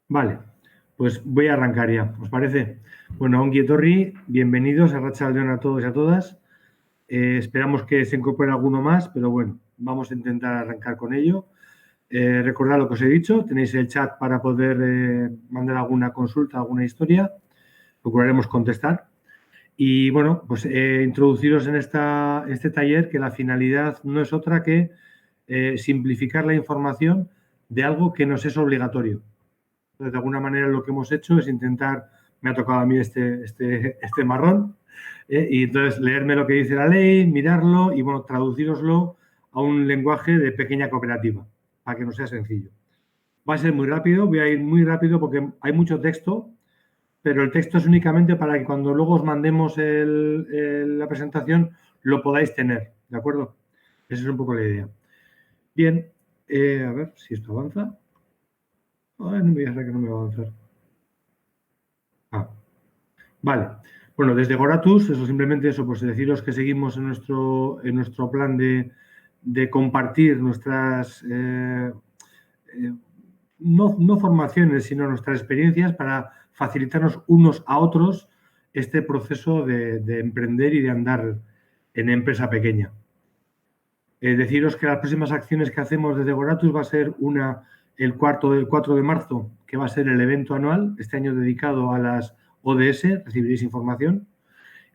Vale, pues voy a arrancar ya, ¿os parece? Bueno, ongi etorri, bienvenidos a Arratsalde On a todos y a todas. Esperamos que se incorpore alguno más, pero bueno, vamos a intentar arrancar con ello. Recordad lo que os he dicho, tenéis el chat para poder mandar alguna consulta, alguna historia, procuraremos contestar. Y bueno, pues introduciros en este taller que la finalidad no es otra que simplificar la información de algo que nos es obligatorio. Entonces, de alguna manera lo que hemos hecho es intentar, me ha tocado a mí este marrón, y entonces leerme lo que dice la ley, mirarlo y, bueno, traducíroslo a un lenguaje de pequeña cooperativa, para que nos sea sencillo. Va a ser muy rápido, voy a ir muy rápido porque hay mucho texto, pero el texto es únicamente para que cuando luego os mandemos la presentación lo podáis tener, ¿de acuerdo? Esa es un poco la idea. Bien, a ver si esto avanza. Ay, no me digas que no me va a avanzar. Ah, vale. Bueno, desde Goratus, eso simplemente eso, pues deciros que seguimos en nuestro plan de compartir nuestras, no formaciones, sino nuestras experiencias para facilitarnos unos a otros este proceso de emprender y de andar en empresa pequeña. Deciros que las próximas acciones que hacemos desde Goratus va a ser el 4 de marzo, que va a ser el evento anual, este año dedicado a las ODS, recibiréis información,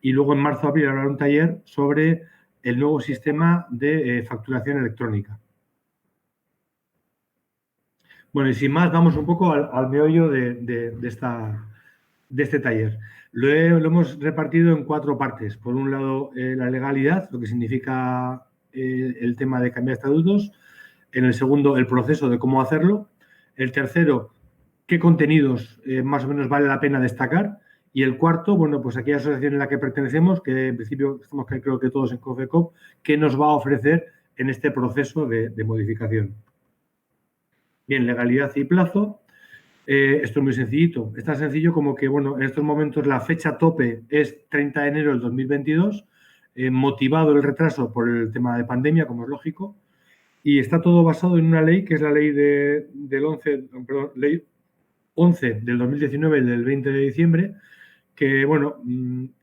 y luego en marzo-abril habrá un taller sobre el nuevo sistema de facturación electrónica. Bueno, y sin más, vamos un poco al meollo de este taller. Lo hemos repartido en 4 partes. Por un lado, la legalidad, lo que significa el tema de cambiar estatutos. En el segundo, el proceso de cómo hacerlo. El tercero, qué contenidos más o menos vale la pena destacar. Y el cuarto, bueno, pues aquella asociación en la que pertenecemos, que en principio estamos creo que todos en COFECOP, qué nos va a ofrecer en este proceso de modificación. Bien, legalidad y plazo. Esto es muy sencillito. Es tan sencillo como que, bueno, en estos momentos la fecha tope es 30 de enero del 2022, motivado el retraso por el tema de pandemia, como es lógico, y está todo basado en una ley que es la ley del 11, perdón, ley 11 del 2019 del 20 de diciembre, que, bueno,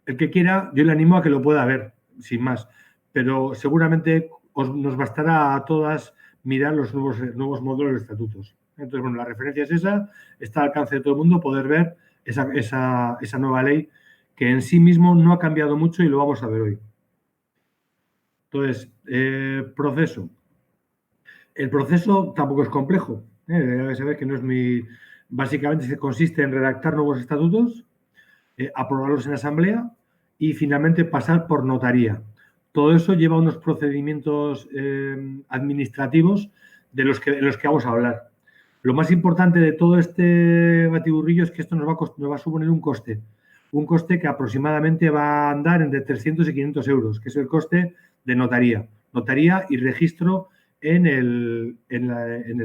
el que quiera, yo le animo a que lo pueda ver, sin más, pero seguramente nos bastará a todas mirar los nuevos modelos de estatutos. Entonces, bueno, la referencia es esa, está al alcance de todo el mundo poder ver esa nueva ley que en sí mismo no ha cambiado mucho y lo vamos a ver hoy. Entonces, proceso. El proceso tampoco es complejo. Debe saber que no es muy... Básicamente consiste en redactar nuevos estatutos, aprobarlos en asamblea y finalmente pasar por notaría. Todo eso lleva unos procedimientos administrativos en los que vamos a hablar. Lo más importante de todo este batiburrillo es que esto nos va a suponer un coste que aproximadamente va a andar entre 300 y 500 euros, que es el coste de notaría y registro en el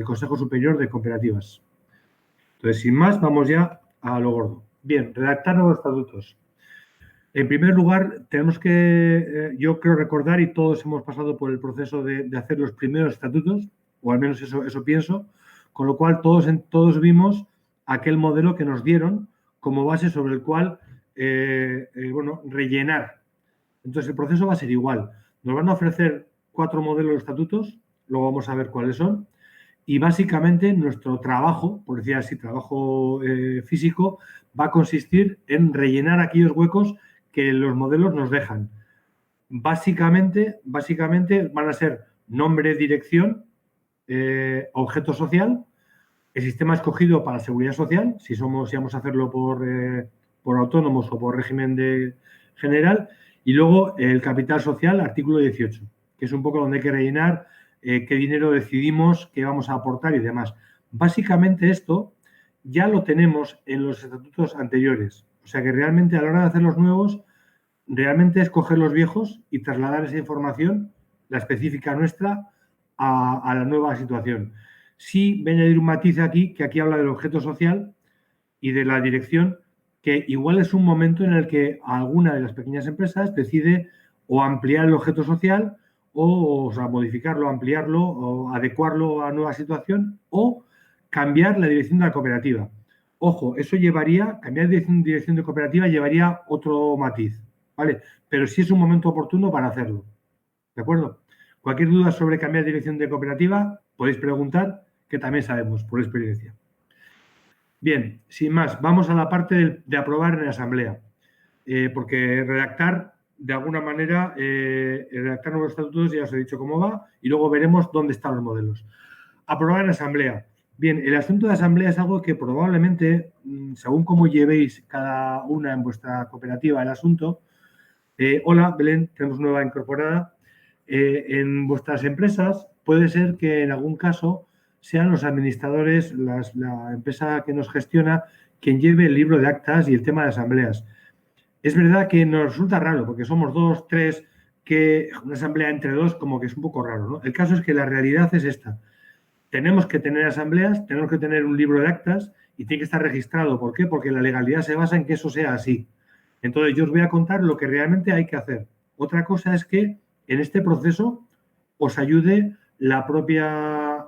Consejo Superior de Cooperativas. Entonces, sin más, vamos ya a lo gordo. Bien, redactar nuevos estatutos. En primer lugar, tenemos que, yo creo recordar, y todos hemos pasado por el proceso de hacer los primeros estatutos, o al menos eso pienso, con lo cual todos vimos aquel modelo que nos dieron como base sobre el cual, bueno, rellenar. Entonces, el proceso va a ser igual. Nos van a ofrecer 4 modelos de estatutos, luego vamos a ver cuáles son, y básicamente nuestro trabajo, por decir así, trabajo físico, va a consistir en rellenar aquellos huecos que los modelos nos dejan. Básicamente van a ser nombre, dirección, objeto social, el sistema escogido para seguridad social, si vamos a hacerlo por autónomos o por régimen general, y luego el capital social, artículo 18, que es un poco donde hay que rellenar qué dinero decidimos que vamos a aportar y demás. Básicamente esto ya lo tenemos en los estatutos anteriores. O sea que realmente a la hora de hacer los nuevos, realmente es coger los viejos y trasladar esa información, la específica nuestra, a la nueva situación. Sí, voy a añadir un matiz aquí, que aquí habla del objeto social y de la dirección, que igual es un momento en el que alguna de las pequeñas empresas decide o ampliar el objeto social o sea, modificarlo, ampliarlo o adecuarlo a nueva situación o cambiar la dirección de la cooperativa. Ojo, eso llevaría, cambiar de dirección de cooperativa llevaría otro matiz, ¿vale? Pero sí es un momento oportuno para hacerlo, ¿de acuerdo? Cualquier duda sobre cambiar de dirección de cooperativa, podéis preguntar, que también sabemos por experiencia. Bien, sin más, vamos a la parte de aprobar en la asamblea, porque redactar, de alguna manera, redactar nuevos estatutos, ya os he dicho cómo va, y luego veremos dónde están los modelos. Aprobar en asamblea. Bien, el asunto de asamblea es algo que probablemente, según cómo llevéis cada una en vuestra cooperativa el asunto, hola, Belén, tenemos nueva incorporada, en vuestras empresas puede ser que en algún caso sean los administradores, la empresa que nos gestiona, quien lleve el libro de actas y el tema de asambleas. Es verdad que nos resulta raro, porque somos dos, tres, que una asamblea entre dos como que es un poco raro, ¿no? El caso es que la realidad es esta. Tenemos que tener asambleas, tenemos que tener un libro de actas y tiene que estar registrado. ¿Por qué? Porque la legalidad se basa en que eso sea así. Entonces, yo os voy a contar lo que realmente hay que hacer. Otra cosa es que en este proceso os ayude la propia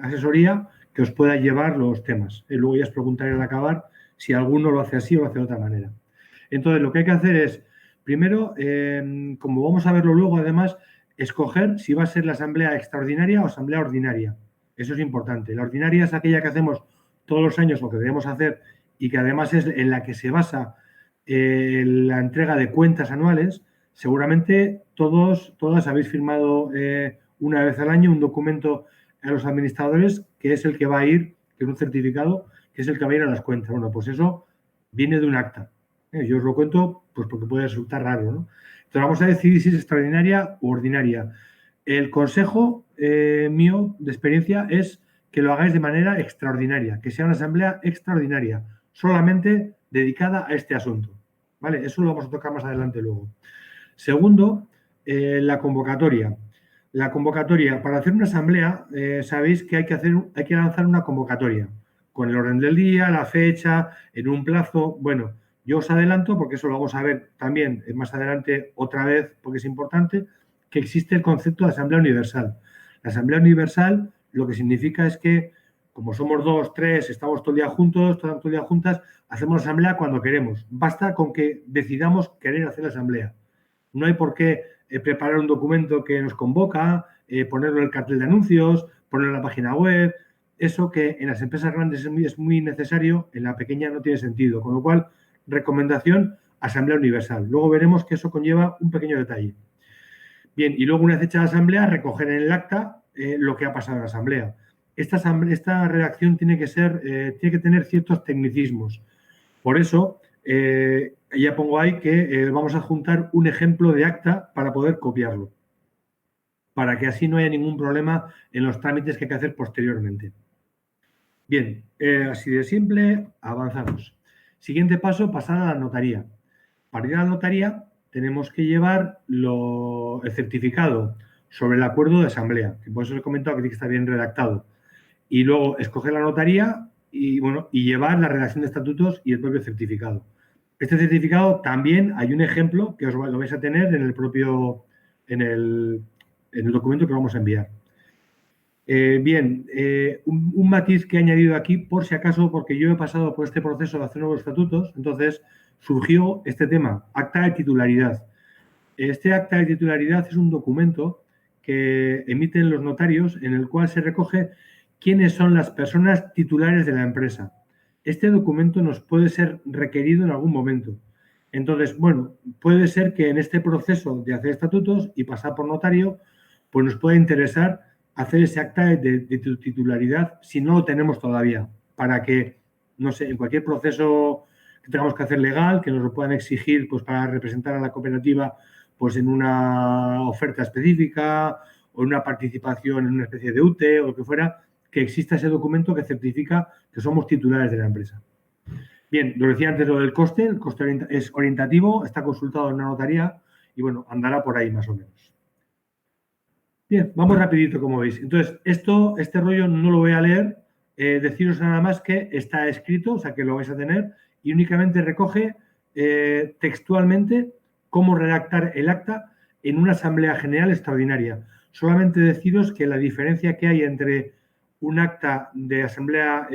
asesoría que os pueda llevar los temas. Y luego ya os preguntaré al acabar si alguno lo hace así o lo hace de otra manera. Entonces, lo que hay que hacer es, primero, como vamos a verlo luego, además, escoger si va a ser la asamblea extraordinaria o asamblea ordinaria. Eso es importante. La ordinaria es aquella que hacemos todos los años, lo que debemos hacer, y que además es en la que se basa la entrega de cuentas anuales. Seguramente todas habéis firmado una vez al año un documento a los administradores que es el que va a ir, que es un certificado, que es el que va a ir a las cuentas. Bueno, pues eso viene de un acta. Yo os lo cuento pues porque puede resultar raro, ¿no? Entonces vamos a decidir si es extraordinaria u ordinaria. El consejo mío de experiencia es que lo hagáis de manera extraordinaria, que sea una asamblea extraordinaria, solamente dedicada a este asunto. ¿Vale? Eso lo vamos a tocar más adelante luego. Segundo, la convocatoria. La convocatoria, para hacer una asamblea, sabéis que hay que lanzar una convocatoria con el orden del día, la fecha, en un plazo. Bueno, yo os adelanto, porque eso lo vamos a ver también más adelante otra vez, porque es importante, que existe el concepto de asamblea universal. La asamblea universal lo que significa es que, como somos dos, tres, estamos todo el día juntos, todo el día juntas, hacemos la asamblea cuando queremos. Basta con que decidamos querer hacer la asamblea. No hay por qué preparar un documento que nos convoca, ponerlo en el cartel de anuncios, ponerlo en la página web. Eso que en las empresas grandes es muy necesario, en la pequeña no tiene sentido. Con lo cual, recomendación, asamblea universal. Luego veremos que eso conlleva un pequeño detalle. Bien, y luego una vez hecha la asamblea, recoger en el acta lo que ha pasado en la asamblea. Esta redacción tiene que tener ciertos tecnicismos. Por eso, ya pongo ahí que vamos a juntar un ejemplo de acta para poder copiarlo, para que así no haya ningún problema en los trámites que hay que hacer posteriormente. Bien, así de simple, avanzamos. Siguiente paso, pasar a la notaría. Para ir a la notaría tenemos que llevar el certificado sobre el acuerdo de asamblea, que por eso os he comentado que tiene que estar bien redactado. Y luego escoger la notaría y llevar la redacción de estatutos y el propio certificado. Este certificado también hay un ejemplo que lo vais a tener en el propio, en el documento que vamos a enviar. Bien, un matiz que he añadido aquí, por si acaso, porque yo he pasado por este proceso de hacer nuevos estatutos, entonces surgió este tema, acta de titularidad. Este acta de titularidad es un documento que emiten los notarios en el cual se recoge quiénes son las personas titulares de la empresa. Este documento nos puede ser requerido en algún momento. Entonces, bueno, puede ser que en este proceso de hacer estatutos y pasar por notario, pues nos pueda interesar hacer ese acta de titularidad si no lo tenemos todavía, para que, no sé, en cualquier proceso que tengamos que hacer legal, que nos lo puedan exigir pues, para representar a la cooperativa pues, en una oferta específica o en una participación en una especie de UTE o lo que fuera, que exista ese documento que certifica que somos titulares de la empresa. Bien, lo decía antes lo del coste, el coste es orientativo, está consultado en una notaría y bueno, andará por ahí más o menos. Bien, vamos rapidito como veis. Entonces, este rollo no lo voy a leer, deciros nada más que está escrito, o sea que lo vais a tener y únicamente recoge textualmente cómo redactar el acta en una asamblea general extraordinaria. Solamente deciros que la diferencia que hay entre un acta de asamblea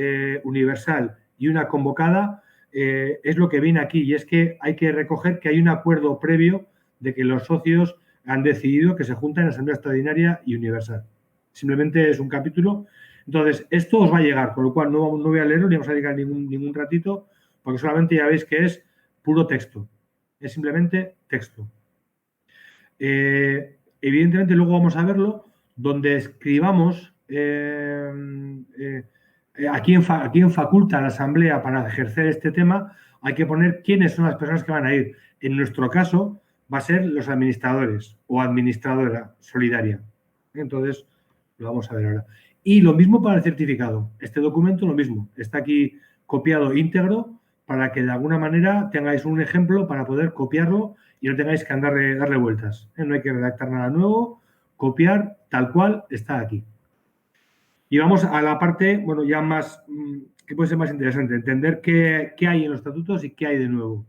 universal y una convocada, es lo que viene aquí, y es que hay que recoger que hay un acuerdo previo de que los socios han decidido que se juntan en Asamblea Extraordinaria y Universal. Simplemente es un capítulo. Entonces, esto os va a llegar, con lo cual no voy a leerlo ni vamos a dedicar ningún ratito, porque solamente ya veis que es puro texto. Es simplemente texto. Evidentemente, luego vamos a verlo, donde escribamos a quién faculta la Asamblea para ejercer este tema, hay que poner quiénes son las personas que van a ir. En nuestro caso, va a ser los administradores o administradora solidaria. Entonces, lo vamos a ver ahora. Y lo mismo para el certificado. Este documento, lo mismo. Está aquí copiado íntegro para que de alguna manera tengáis un ejemplo para poder copiarlo y no tengáis que darle vueltas. No hay que redactar nada nuevo, copiar tal cual está aquí. Y vamos a la parte, bueno, ya más, que puede ser más interesante, entender qué hay en los estatutos y qué hay de nuevo.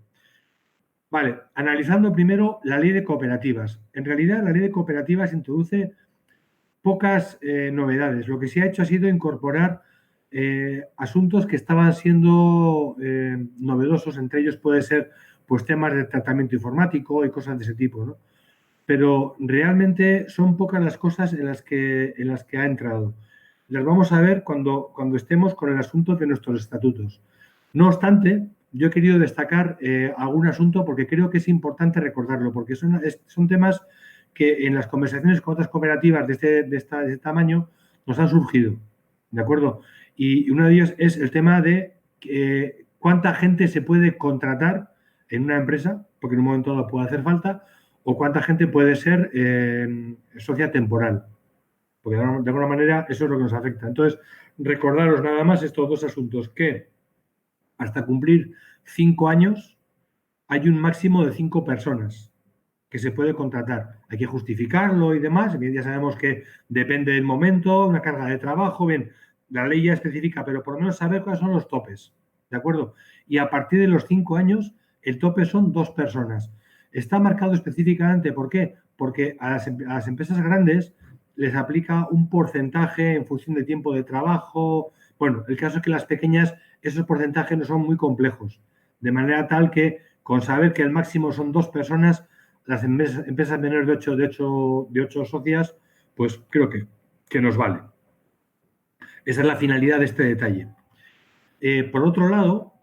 Vale, analizando primero la ley de cooperativas. En realidad, la ley de cooperativas introduce pocas novedades. Lo que se ha hecho ha sido incorporar asuntos que estaban siendo novedosos. Entre ellos puede ser pues, temas de tratamiento informático y cosas de ese tipo, ¿no? Pero realmente son pocas las cosas en las que ha entrado. Las vamos a ver cuando estemos con el asunto de nuestros estatutos. No obstante, yo he querido destacar algún asunto porque creo que es importante recordarlo, porque son temas que en las conversaciones con otras cooperativas de este tamaño nos han surgido, ¿de acuerdo? Y uno de ellos es el tema de cuánta gente se puede contratar en una empresa, porque en un momento dado puede hacer falta, o cuánta gente puede ser socia temporal, porque de alguna manera eso es lo que nos afecta. Entonces, recordaros nada más estos dos asuntos, que hasta cumplir 5 años hay un máximo de 5 personas que se puede contratar. Hay que justificarlo y demás. Ya sabemos que depende del momento, una carga de trabajo, bien, la ley ya especifica, pero por lo menos saber cuáles son los topes, ¿de acuerdo? Y a partir de los 5 años, el tope son 2 personas. Está marcado específicamente, ¿por qué? Porque a las empresas grandes les aplica un porcentaje en función de tiempo de trabajo. Bueno, el caso es que las pequeñas, esos porcentajes no son muy complejos, de manera tal que con saber que el máximo son 2 personas, las empresas menores de 8 socias, pues creo que nos vale. Esa es la finalidad de este detalle. Por otro lado,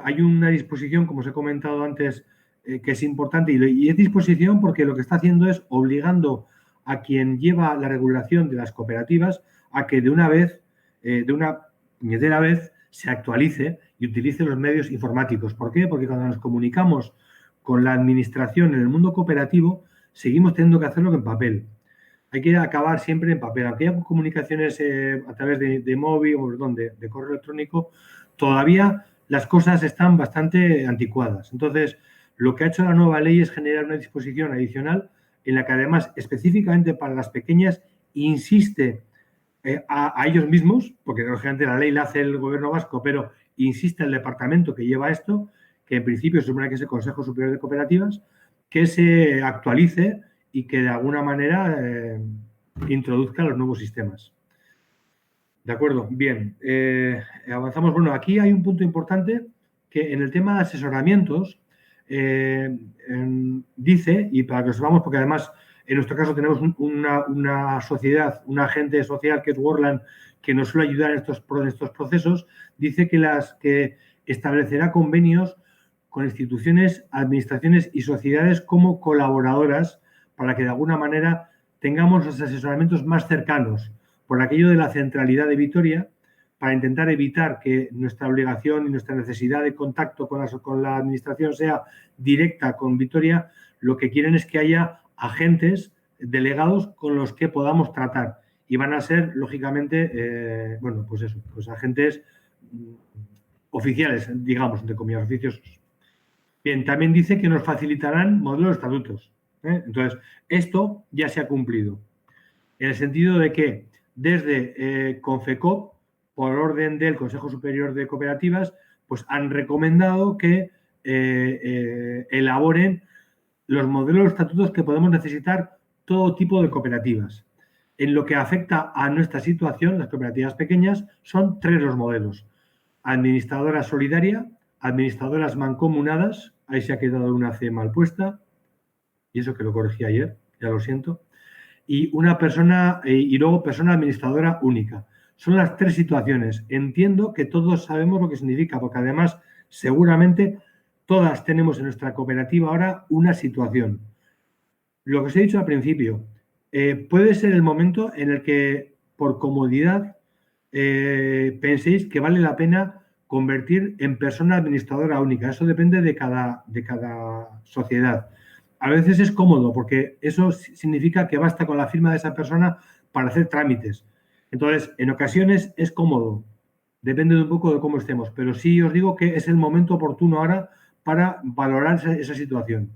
hay una disposición, como os he comentado antes, que es importante y es disposición porque lo que está haciendo es obligando a quien lleva la regulación de las cooperativas a que de una puñetera vez, se actualice y utilice los medios informáticos. ¿Por qué? Porque cuando nos comunicamos con la administración en el mundo cooperativo, seguimos teniendo que hacerlo en papel. Hay que acabar siempre en papel. Aunque haya comunicaciones a través de móvil o de correo electrónico, todavía las cosas están bastante anticuadas. Entonces, lo que ha hecho la nueva ley es generar una disposición adicional en la que además específicamente para las pequeñas insiste a ellos mismos, porque lógicamente la ley la hace el gobierno vasco, pero insiste el departamento que lleva esto, que en principio se supone que es el Consejo Superior de Cooperativas, que se actualice y que de alguna manera introduzca los nuevos sistemas. De acuerdo, bien. Avanzamos. Bueno, aquí hay un punto importante que en el tema de asesoramientos dice, y para que lo sepamos, porque además en nuestro caso tenemos una sociedad, un agente social que es Worland, que nos suele ayudar en estos procesos, dice que establecerá convenios con instituciones, administraciones y sociedades como colaboradoras para que de alguna manera tengamos los asesoramientos más cercanos, por aquello de la centralidad de Vitoria, para intentar evitar que nuestra obligación y nuestra necesidad de contacto con la administración sea directa con Vitoria. Lo que quieren es que haya agentes delegados con los que podamos tratar y van a ser, lógicamente, bueno, pues eso, pues agentes oficiales, digamos, entre comillas, oficiosos. Bien, también dice que nos facilitarán modelos de estatutos. Entonces, esto ya se ha cumplido, en el sentido de que desde Confecop, por orden del Consejo Superior de Cooperativas, pues han recomendado que elaboren los modelos de estatutos que podemos necesitar todo tipo de cooperativas. En lo que afecta a nuestra situación, las cooperativas pequeñas, son 3 los modelos. administradora solidaria, administradoras mancomunadas, ahí se ha quedado una C mal puesta, y eso que lo corregí ayer, ya lo siento, y una persona, y luego persona administradora única. Son las 3 situaciones. Entiendo que todos sabemos lo que significa, porque además seguramente todas tenemos en nuestra cooperativa ahora una situación. Lo que os he dicho al principio, puede ser el momento en el que por comodidad penséis que vale la pena convertir en persona administradora única. Eso depende de cada sociedad. A veces es cómodo porque eso significa que basta con la firma de esa persona para hacer trámites. Entonces, en ocasiones es cómodo, depende de un poco de cómo estemos, pero sí os digo que es el momento oportuno ahora para valorar esa situación.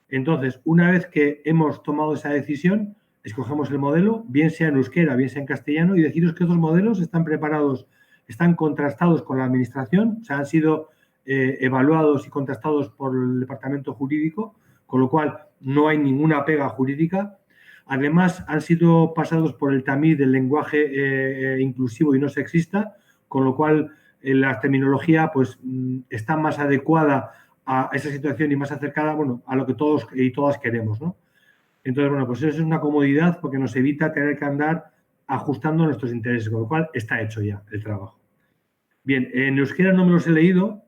Entonces, una vez que hemos tomado esa decisión, escogemos el modelo, bien sea en euskera, bien sea en castellano, y deciros que esos modelos están preparados, están contrastados con la administración, o sea, han sido evaluados y contrastados por el departamento jurídico, con lo cual no hay ninguna pega jurídica. Además, han sido pasados por el tamiz del lenguaje inclusivo y no sexista, con lo cual la terminología pues, está más adecuada a esa situación y más acercada, bueno, a lo que todos y todas queremos, ¿no? Entonces, bueno, pues eso es una comodidad porque nos evita tener que andar ajustando nuestros intereses, con lo cual está hecho ya el trabajo. Bien, en euskera no me los he leído,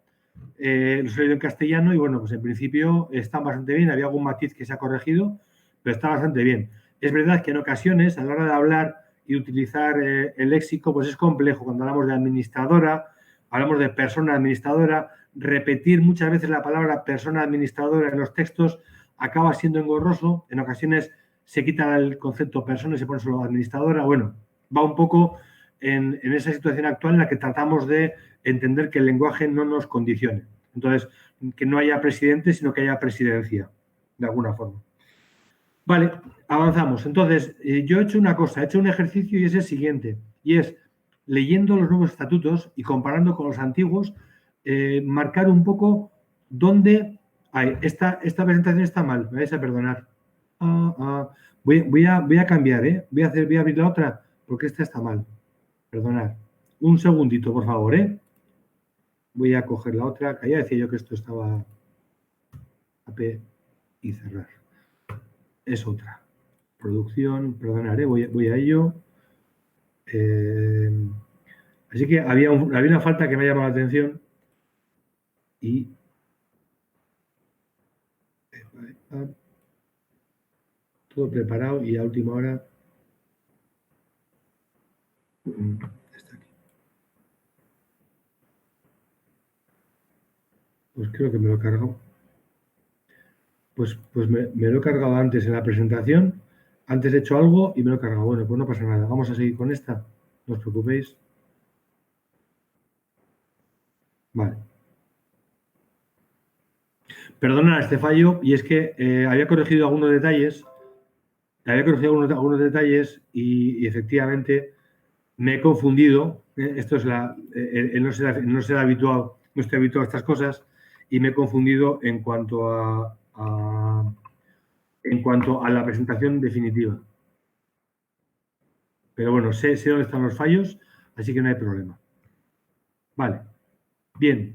los he leído en castellano y, bueno, pues en principio están bastante bien. Había algún matiz que se ha corregido, pero está bastante bien. Es verdad que en ocasiones, a la hora de hablar y utilizar el léxico, pues es complejo. Cuando hablamos de administradora, hablamos de persona administradora, repetir muchas veces la palabra persona administradora en los textos acaba siendo engorroso. En ocasiones se quita el concepto persona y se pone solo administradora. Bueno, va un poco en esa situación actual en la que tratamos de entender que el lenguaje no nos condicione. Entonces, que no haya presidente, sino que haya presidencia, de alguna forma. Vale, avanzamos. Entonces, yo he hecho una cosa, he hecho un ejercicio y es el siguiente, y es, leyendo los nuevos estatutos y comparando con los antiguos, marcar un poco dónde hay. Esta presentación está mal, me vais a perdonar. Voy a cambiar, ¿eh? Voy a abrir la otra, porque esta está mal. Perdonad. Un segundito, por favor, ¿eh? Voy a coger la otra, que ya decía yo que esto estaba AP y cerrar. Es otra. Producción, perdonaré, voy a ello. Así que había una falta que me ha llamado la atención y todo preparado y a última hora está aquí. Pues creo que me lo he cargado. Pues me lo he cargado antes en la presentación. Antes he hecho algo y me lo he cargado. Bueno, pues no pasa nada. Vamos a seguir con esta. No os preocupéis. Vale. Perdona este fallo y es que había corregido algunos detalles. Algunos detalles y efectivamente me he confundido. Esto es no será habitual, no estoy habituado a estas cosas y me he confundido en cuanto a la presentación definitiva. Pero bueno, sé dónde están los fallos, así que no hay problema. Vale. Bien.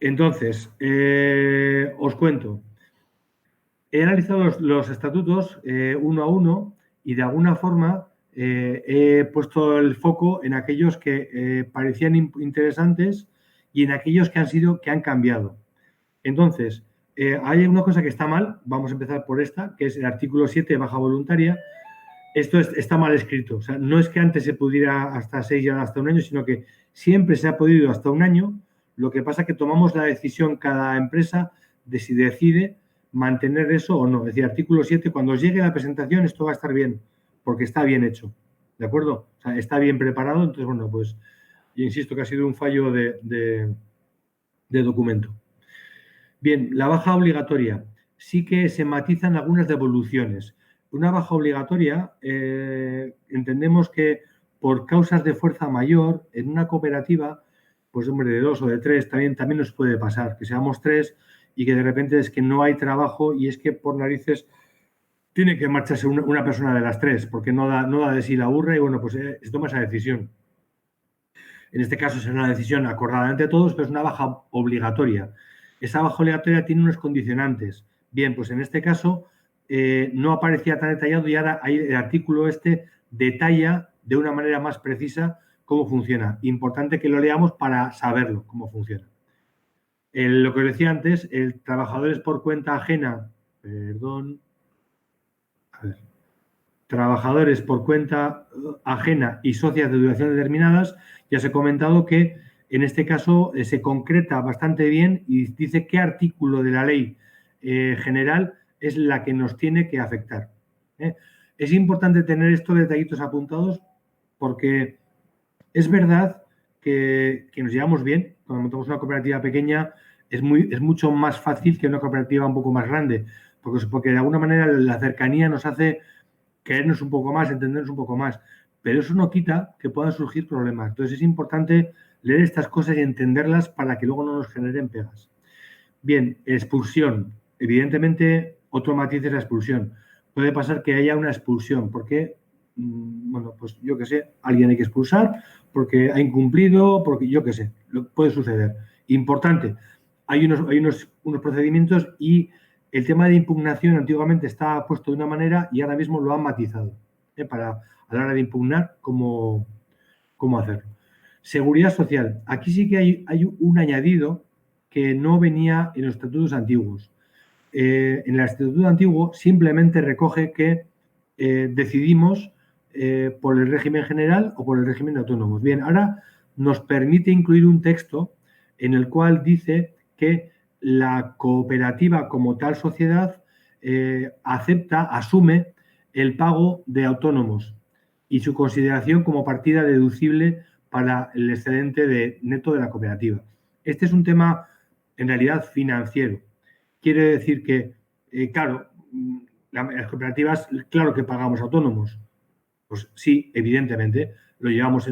Entonces, os cuento. He analizado los estatutos uno a uno y de alguna forma he puesto el foco en aquellos que parecían interesantes y en aquellos que han cambiado. Entonces, hay una cosa que está mal, vamos a empezar por esta, que es el artículo 7, baja voluntaria. Esto está mal escrito, o sea, no es que antes se pudiera hasta 6 y ahora hasta un año, sino que siempre se ha podido hasta un año. Lo que pasa es que tomamos la decisión cada empresa de si decide mantener eso o no. Es decir, artículo 7, cuando os llegue la presentación esto va a estar bien, porque está bien hecho, ¿de acuerdo? O sea, está bien preparado, entonces, bueno, pues yo insisto que ha sido un fallo de documento. Bien, la baja obligatoria. Sí que se matizan algunas devoluciones. Una baja obligatoria, entendemos que por causas de fuerza mayor, en una cooperativa, pues hombre, de 2 o de 3, también nos puede pasar, que seamos 3 y que de repente es que no hay trabajo y es que por narices tiene que marcharse una persona de las 3, porque no da de sí la burra y bueno, pues se toma esa decisión. En este caso será una decisión acordada entre todos, pero es una baja obligatoria. Esa baja obligatoria tiene unos condicionantes. Bien, pues en este caso no aparecía tan detallado y ahora el artículo este detalla de una manera más precisa cómo funciona. Importante que lo leamos para saberlo, cómo funciona. Lo que os decía antes, el trabajadores por cuenta ajena, perdón, a ver, trabajadores por cuenta ajena y socias de duración determinadas, ya os he comentado que en este caso se concreta bastante bien y dice qué artículo de la ley general es la que nos tiene que afectar. ¿eh? Es importante tener estos detallitos apuntados porque es verdad que nos llevamos bien. Cuando montamos una cooperativa pequeña es mucho más fácil que una cooperativa un poco más grande, porque de alguna manera la cercanía nos hace querernos un poco más, entendernos un poco más. Pero eso no quita que puedan surgir problemas. Entonces es importante leer estas cosas y entenderlas para que luego no nos generen pegas. Bien, expulsión. Evidentemente, otro matiz es la expulsión. Puede pasar que haya una expulsión, porque, bueno, pues yo qué sé, alguien hay que expulsar porque ha incumplido, porque yo qué sé, puede suceder. Importante, hay unos procedimientos y el tema de impugnación antiguamente estaba puesto de una manera y ahora mismo lo han matizado, para a la hora de impugnar cómo hacerlo. Seguridad social. Aquí sí que hay un añadido que no venía en los estatutos antiguos. En el estatuto antiguo simplemente recoge que decidimos por el régimen general o por el régimen de autónomos. Bien, ahora nos permite incluir un texto en el cual dice que la cooperativa como tal sociedad acepta, asume el pago de autónomos y su consideración como partida deducible para el excedente neto de la cooperativa. Este es un tema en realidad financiero. Quiere decir que, claro, las cooperativas, claro que pagamos autónomos. Pues sí, evidentemente, lo llevamos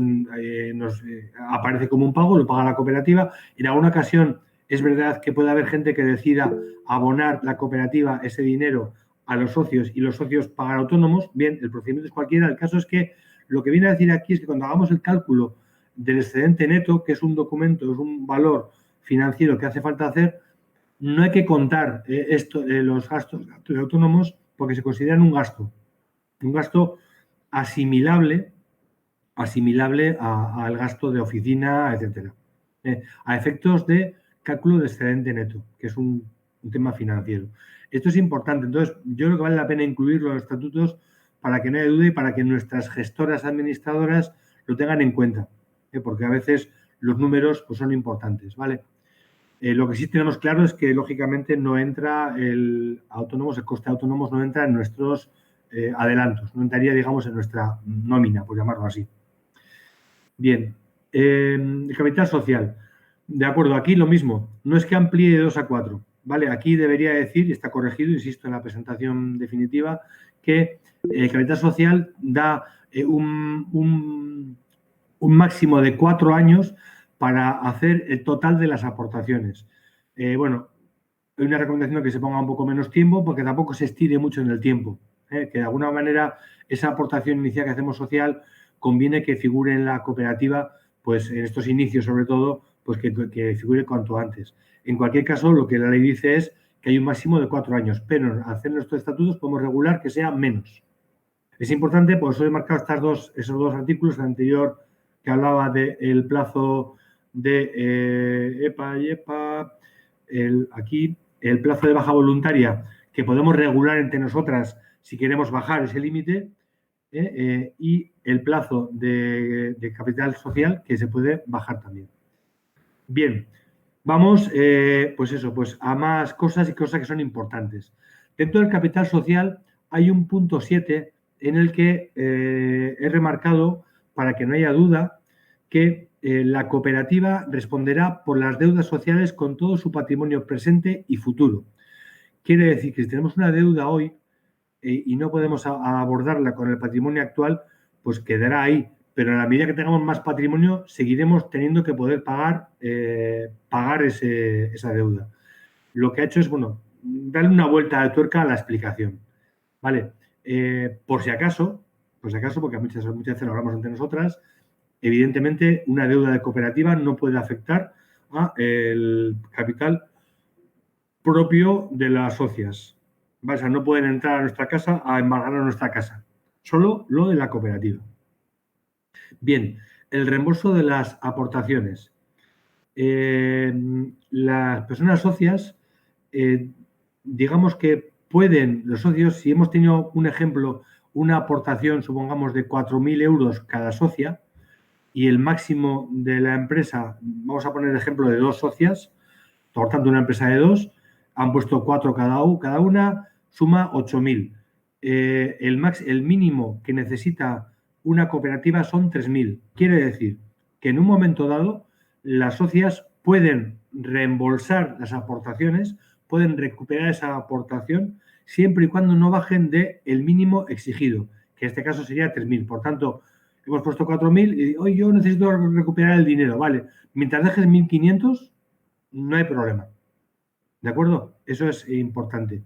aparece como un pago, lo paga la cooperativa. En alguna ocasión es verdad que puede haber gente que decida abonar la cooperativa ese dinero a los socios y los socios pagar autónomos. Bien, el procedimiento es cualquiera. El caso es que lo que viene a decir aquí es que cuando hagamos el cálculo del excedente neto, que es un documento, es un valor financiero que hace falta hacer, no hay que contar los gastos de autónomos porque se consideran un gasto asimilable al gasto de oficina, etcétera, a efectos de cálculo de excedente neto, que es un tema financiero. Esto es importante, entonces yo creo que vale la pena incluirlo en los estatutos para que no haya duda y para que nuestras gestoras administradoras lo tengan en cuenta, porque a veces los números pues, son importantes, ¿vale? Lo que sí tenemos claro es que, lógicamente, no entra el coste de autónomos no entra en nuestros adelantos, no entraría, digamos, en nuestra nómina, por llamarlo así. Bien, el capital social. De acuerdo, aquí lo mismo, no es que amplíe de 2 a 4, ¿vale? Aquí debería decir, y está corregido, insisto, en la presentación definitiva, que el capital social da un máximo de 4 años para hacer el total de las aportaciones. Bueno, hay una recomendación que se ponga un poco menos tiempo porque tampoco se estire mucho en el tiempo. Que de alguna manera esa aportación inicial que hacemos social conviene que figure en la cooperativa, pues en estos inicios sobre todo, pues que figure cuanto antes. En cualquier caso, lo que la ley dice es que hay un máximo de 4 años, pero al hacer nuestros estatutos podemos regular que sea menos. Es importante, por eso he marcado esos dos artículos, el anterior que hablaba del plazo de EPA y EPA, aquí el plazo de baja voluntaria, que podemos regular entre nosotras si queremos bajar ese límite, y el plazo de capital social, que se puede bajar también. Bien, vamos, pues a más cosas y cosas que son importantes. Dentro del capital social hay un punto 7 en el que he remarcado, para que no haya duda, que la cooperativa responderá por las deudas sociales con todo su patrimonio presente y futuro. Quiere decir que si tenemos una deuda hoy y no podemos abordarla con el patrimonio actual, pues quedará ahí. Pero a la medida que tengamos más patrimonio, seguiremos teniendo que poder pagar esa deuda. Lo que ha hecho es, bueno, darle una vuelta de tuerca a la explicación. ¿Vale? Por si acaso, porque muchas veces lo hablamos entre nosotras, evidentemente, una deuda de cooperativa no puede afectar al capital propio de las socias. O sea, no pueden entrar a nuestra casa a embargar a nuestra casa. Solo lo de la cooperativa. Bien, el reembolso de las aportaciones. Las personas socias, digamos que pueden, los socios, si hemos tenido un ejemplo, una aportación, supongamos, de 4.000 euros cada socia, y el máximo de la empresa, vamos a poner el ejemplo de 2 socias, por tanto, una empresa de 2, han puesto 4 cada una, suma 8.000. El mínimo que necesita una cooperativa son 3.000. Quiere decir que en un momento dado las socias pueden reembolsar las aportaciones, pueden recuperar esa aportación siempre y cuando no bajen del mínimo exigido, que en este caso sería 3.000. Por tanto, hemos puesto 4.000 y hoy yo necesito recuperar el dinero. Vale, mientras dejes 1.500, no hay problema. ¿De acuerdo? Eso es importante.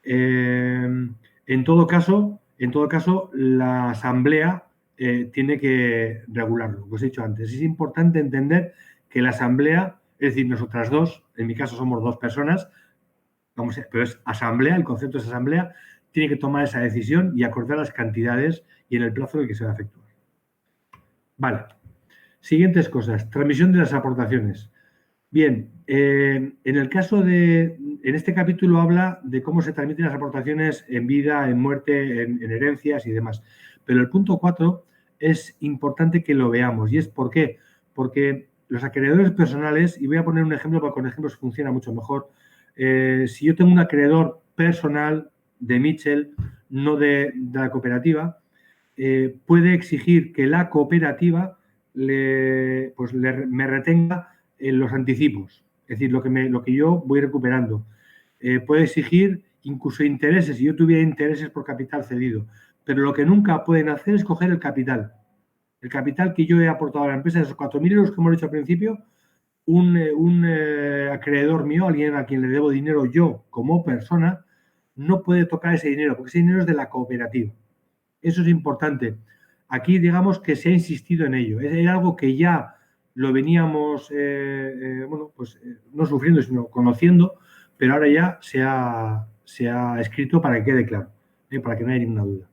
En todo caso, la asamblea tiene que regularlo, como os he dicho antes. Es importante entender que la asamblea, es decir, nosotras dos, en mi caso somos 2 personas, pero es asamblea, el concepto es asamblea, tiene que tomar esa decisión y acordar las cantidades y en el plazo en el que se va a efectuar. Vale. Siguientes cosas. Transmisión de las aportaciones. Bien, en este capítulo habla de cómo se transmiten las aportaciones en vida, en muerte, en herencias y demás. Pero el punto 4 es importante que lo veamos. ¿Y es por qué? Porque los acreedores personales, y voy a poner un ejemplo porque con ejemplos funciona mucho mejor. Si yo tengo un acreedor personal de Mitchell, no de la cooperativa, puede exigir que la cooperativa me retenga en los anticipos, es decir, lo que yo voy recuperando. Puede exigir incluso intereses, si yo tuviera intereses por capital cedido, pero lo que nunca pueden hacer es coger el capital. El capital que yo he aportado a la empresa, esos 4.000 euros que hemos dicho al principio, un acreedor mío, alguien a quien le debo dinero yo como persona, no puede tocar ese dinero, porque ese dinero es de la cooperativa. Eso es importante. Aquí, digamos que se ha insistido en ello. Era algo que ya lo veníamos, no sufriendo, sino conociendo, pero ahora ya se ha escrito para que quede claro, para que no haya ninguna duda.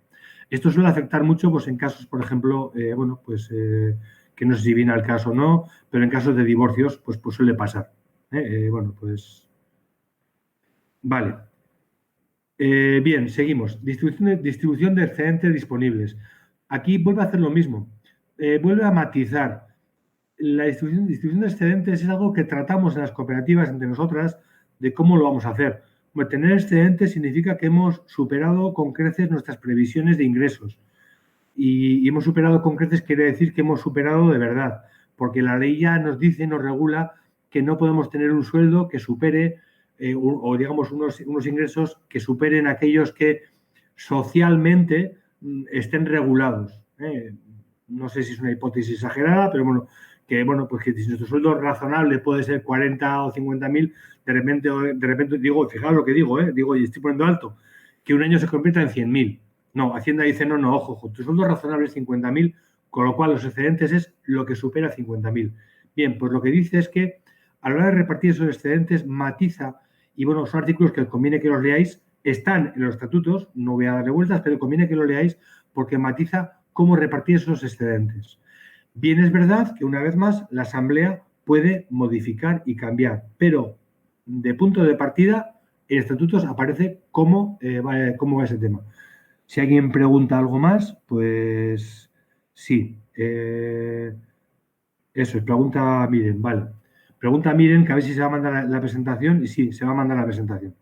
Esto suele afectar mucho pues, en casos, por ejemplo, que no sé si viene al caso o no, pero en casos de divorcios, pues suele pasar. Vale. Bien, seguimos. Distribución de excedentes disponibles. Aquí vuelve a hacer lo mismo. Vuelve a matizar. La distribución de excedentes es algo que tratamos en las cooperativas entre nosotras de cómo lo vamos a hacer. Bueno, tener excedentes significa que hemos superado con creces nuestras previsiones de ingresos. Y hemos superado con creces quiere decir que hemos superado de verdad, porque la ley ya nos dice, nos regula que no podemos tener un sueldo que supere o digamos unos ingresos que superen aquellos que socialmente estén regulados. No sé si es una hipótesis exagerada, pero pues que si nuestro sueldo razonable puede ser 40 o 50.000, de repente digo, fijaos lo que digo, digo, y estoy poniendo alto, que un año se convierta en 100.000. No, Hacienda dice, no, ojo, tu sueldo razonable es 50.000, con lo cual los excedentes es lo que supera 50.000. Bien, pues lo que dice es que a la hora de repartir esos excedentes matiza, y bueno, son artículos que conviene que los leáis, están en los estatutos, no voy a darle vueltas, pero conviene que lo leáis porque matiza cómo repartir esos excedentes. Bien, es verdad que una vez más la Asamblea puede modificar y cambiar, pero de punto de partida en estatutos aparece cómo va ese tema. Si alguien pregunta algo más, pues sí. Eso es, pregunta Miren, vale. Pregunta Miren que a ver si se va a mandar la presentación y sí, se va a mandar la presentación.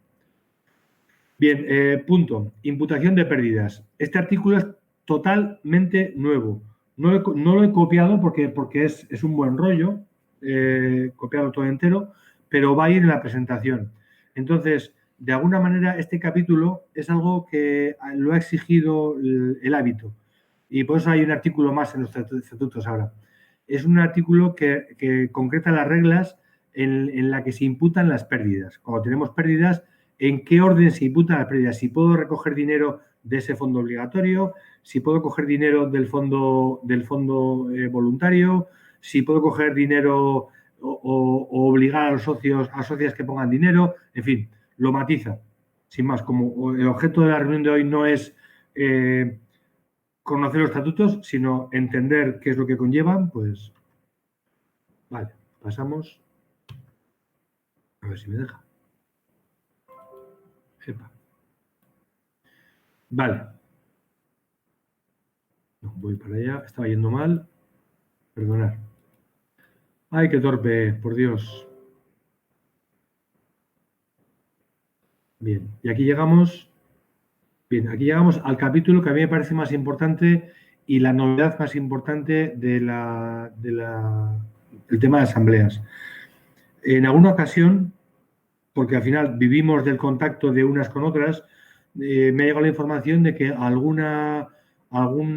Bien, punto. Imputación de pérdidas. Este artículo es totalmente nuevo. No lo he copiado porque es un buen rollo, copiado todo entero, pero va a ir en la presentación. Entonces, de alguna manera, este capítulo es algo que lo ha exigido el hábito. Y por eso hay un artículo más en los estatutos ahora. Es un artículo que concreta las reglas en la que se imputan las pérdidas. Cuando tenemos pérdidas, ¿en qué orden se imputan las pérdidas? Si puedo recoger dinero de ese fondo obligatorio, si puedo coger dinero del fondo voluntario, si puedo coger dinero o obligar a los socios, a socias que pongan dinero, en fin, lo matiza. Sin más, como el objeto de la reunión de hoy no es conocer los estatutos, sino entender qué es lo que conllevan, pues vale, pasamos. A ver si me deja. Epa. Vale. No, voy para allá, estaba yendo mal. Perdonad. Ay, qué torpe, por Dios. Bien, y aquí llegamos. Bien, aquí llegamos al capítulo que a mí me parece más importante y la novedad más importante del tema de asambleas. En alguna ocasión, porque al final vivimos del contacto de unas con otras, me ha llegado la información de que algún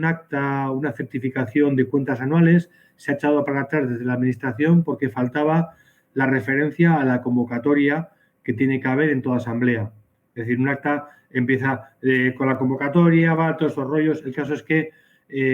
acta, una certificación de cuentas anuales se ha echado para atrás desde la Administración porque faltaba la referencia a la convocatoria que tiene que haber en toda asamblea. Es decir, un acta empieza con la convocatoria, va todos estos rollos. El caso es que,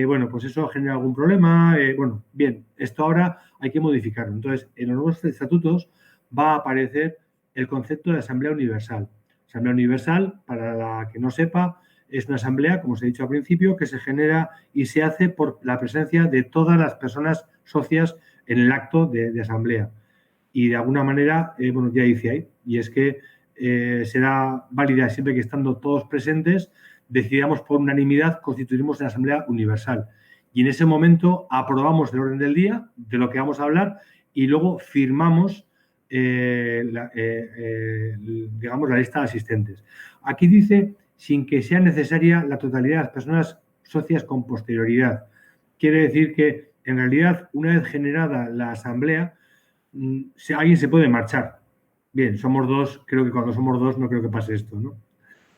bueno, pues eso genera algún problema. Bueno, bien, esto ahora hay que modificarlo. Entonces, en los nuevos estatutos va a aparecer el concepto de asamblea universal. Asamblea universal, para la que no sepa, es una asamblea, como os he dicho al principio, que se genera y se hace por la presencia de todas las personas socias en el acto de asamblea. Y de alguna manera, bueno, ya dice ahí, y es que será válida siempre que estando todos presentes, decidamos por unanimidad, constituiremos una asamblea universal. Y en ese momento aprobamos el orden del día, de lo que vamos a hablar, y luego firmamos digamos, la lista de asistentes. Aquí dice, sin que sea necesaria la totalidad de las personas socias con posterioridad. Quiere decir que, en realidad, una vez generada la asamblea, alguien se puede marchar. Bien, somos dos, creo que cuando somos dos no creo que pase esto, ¿no?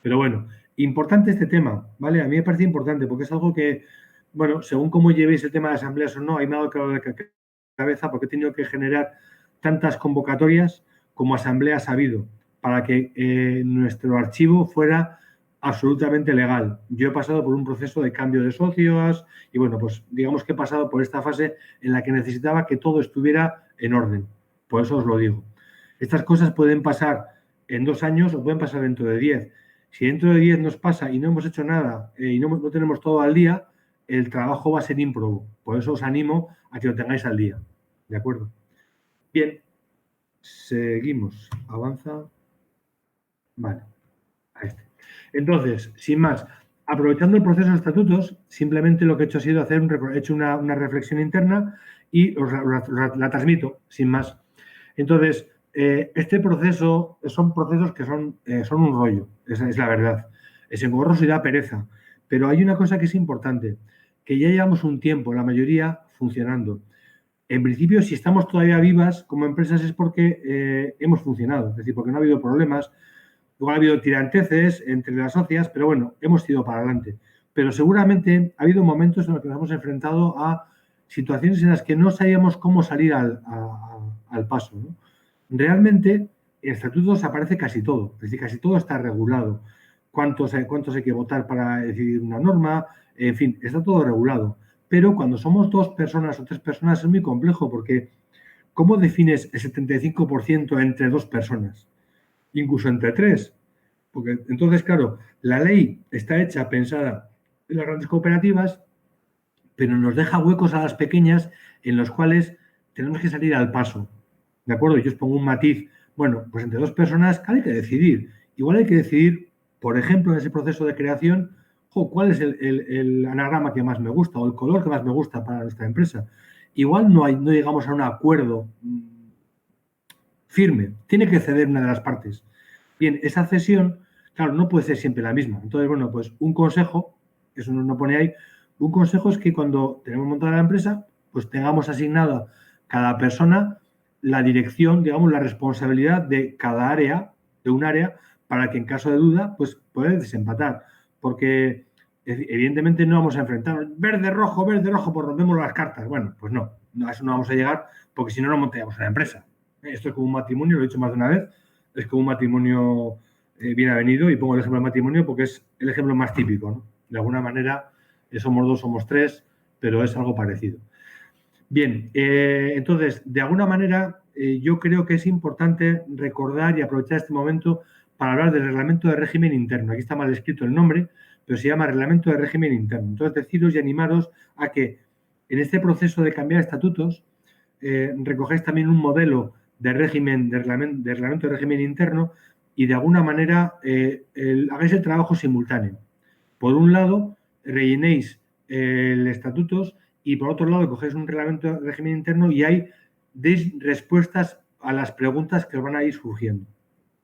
Pero bueno, importante este tema, ¿vale? A mí me parece importante porque es algo que, bueno, según cómo llevéis el tema de asambleas o no, ahí me ha dado claro de cabeza porque he tenido que generar tantas convocatorias como asambleas ha habido para que nuestro archivo fuera absolutamente legal. Yo he pasado por un proceso de cambio de socios y bueno, pues digamos que he pasado por esta fase en la que necesitaba que todo estuviera en orden. Por eso os lo digo. Estas cosas pueden pasar en 2 años o pueden pasar dentro de 10. Si dentro de 10 nos pasa y no hemos hecho nada y no tenemos todo al día, el trabajo va a ser ímprobo. Por eso os animo a que lo tengáis al día. ¿De acuerdo? Bien, seguimos. Avanza. Vale, a este. Entonces, sin más, aprovechando el proceso de estatutos, simplemente lo que he hecho ha sido hacer he hecho una reflexión interna y os la transmito, sin más. Entonces, este proceso son procesos que son un rollo, esa es la verdad. Es engorroso y da pereza. Pero hay una cosa que es importante, que ya llevamos un tiempo, la mayoría, funcionando. En principio, si estamos todavía vivas como empresas es porque hemos funcionado, es decir, porque no ha habido problemas, igual ha habido tiranteces entre las socias, pero bueno, hemos ido para adelante. Pero seguramente ha habido momentos en los que nos hemos enfrentado a situaciones en las que no sabíamos cómo salir al paso, ¿no? Realmente, en estatutos aparece casi todo, es decir, casi todo está regulado. Cuántos hay que votar para decidir una norma, en fin, está todo regulado. Pero cuando somos 2 personas o 3 personas es muy complejo porque ¿cómo defines el 75% entre 2 personas? Incluso entre 3. Porque entonces, claro, la ley está hecha, pensada en las grandes cooperativas, pero nos deja huecos a las pequeñas en los cuales tenemos que salir al paso. ¿De acuerdo? Yo os pongo un matiz. Bueno, pues entre 2 personas hay que decidir. Igual hay que decidir, por ejemplo, en ese proceso de creación, cuál es el anagrama que más me gusta o el color que más me gusta para nuestra empresa. Igual no llegamos a un acuerdo firme. Tiene que ceder una de las partes. Bien, esa cesión, claro, no puede ser siempre la misma. Entonces, bueno, pues un consejo, eso no pone ahí, un consejo es que cuando tenemos montada la empresa, pues tengamos asignada cada persona la dirección, digamos, la responsabilidad de cada área, de un área, para que en caso de duda, pues pueda desempatar. Porque evidentemente no vamos a enfrentar verde, rojo, pues rompemos las cartas. Bueno, pues no, a eso no vamos a llegar, porque si no, no montaríamos una empresa. Esto es como un matrimonio, lo he dicho más de una vez, es como un matrimonio bien ha venido, y pongo el ejemplo del matrimonio porque es el ejemplo más típico, ¿no? De alguna manera, somos dos, somos tres, pero es algo parecido. Bien, entonces, de alguna manera, yo creo que es importante recordar y aprovechar este momento para hablar del reglamento de régimen interno. Aquí está mal escrito el nombre, pero se llama reglamento de régimen interno. Entonces, deciros y animaros a que en este proceso de cambiar estatutos, recogéis también un modelo de régimen, de reglamento de régimen interno, y de alguna manera hagáis el trabajo simultáneo. Por un lado, rellenéis el estatutos, y por otro lado, cogéis un reglamento de régimen interno y ahí deis respuestas a las preguntas que os van a ir surgiendo,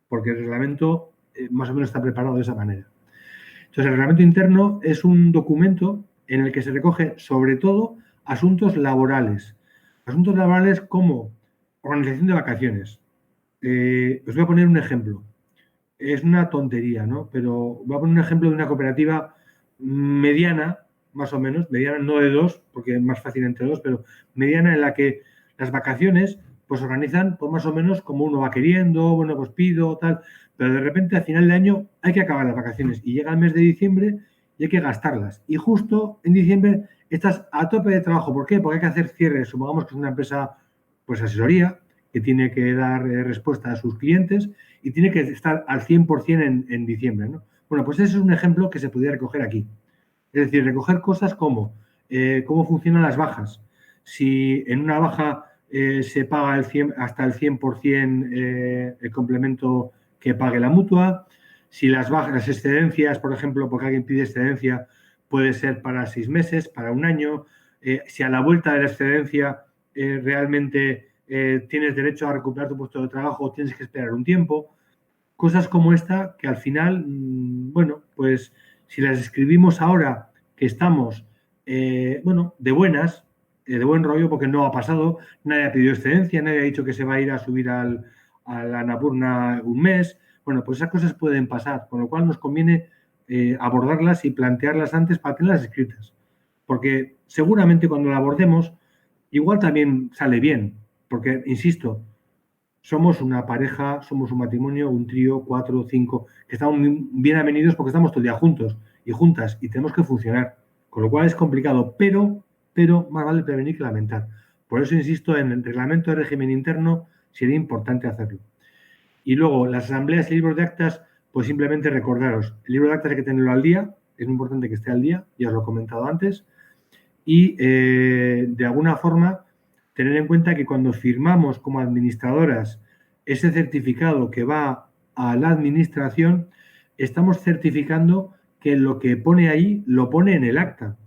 porque el reglamento más o menos está preparado de esa manera. Entonces, el reglamento interno es un documento en el que se recoge sobre todo asuntos laborales. Asuntos laborales como organización de vacaciones. Os voy a poner un ejemplo. Es una tontería, ¿no? Pero voy a poner un ejemplo de una cooperativa mediana, más o menos, mediana no de dos, porque es más fácil entre dos, pero mediana, en la que las vacaciones pues organizan pues más o menos como uno va queriendo, bueno, pues pido, tal, pero de repente al final de año hay que acabar las vacaciones y llega el mes de diciembre y hay que gastarlas. Y justo en diciembre estás a tope de trabajo. ¿Por qué? Porque hay que hacer cierres. Supongamos que es una empresa, pues asesoría, que tiene que dar respuesta a sus clientes y tiene que estar al 100% en diciembre, ¿no? Bueno, pues ese es un ejemplo que se podría recoger aquí. Es decir, recoger cosas como cómo funcionan las bajas. Si en una baja se paga hasta el 100% el complemento que pague la mutua. Si las bajas, las excedencias, por ejemplo, porque alguien pide excedencia, puede ser para 6 meses, para un año. Si a la vuelta de la excedencia realmente tienes derecho a recuperar tu puesto de trabajo o tienes que esperar un tiempo. Cosas como esta que al final, bueno, pues si las escribimos ahora que estamos, bueno, de buenas, de buen rollo, porque no ha pasado, nadie ha pedido excedencia, nadie ha dicho que se va a ir a subir a la Napurna un mes. Bueno, pues esas cosas pueden pasar, con lo cual nos conviene abordarlas y plantearlas antes para tenerlas escritas. Porque seguramente cuando la abordemos, igual también sale bien, porque, insisto, somos una pareja, somos un matrimonio, un trío, 4, 5, que estamos bien avenidos porque estamos todo el día juntos y juntas y tenemos que funcionar. Con lo cual es complicado, pero más vale prevenir que lamentar. Por eso insisto en el reglamento de régimen interno, sería importante hacerlo. Y luego, las asambleas y libros de actas, pues simplemente recordaros, el libro de actas hay que tenerlo al día, es muy importante que esté al día, ya os lo he comentado antes, y de alguna forma tener en cuenta que cuando firmamos como administradoras ese certificado que va a la administración, estamos certificando que lo que pone ahí lo pone en el acta.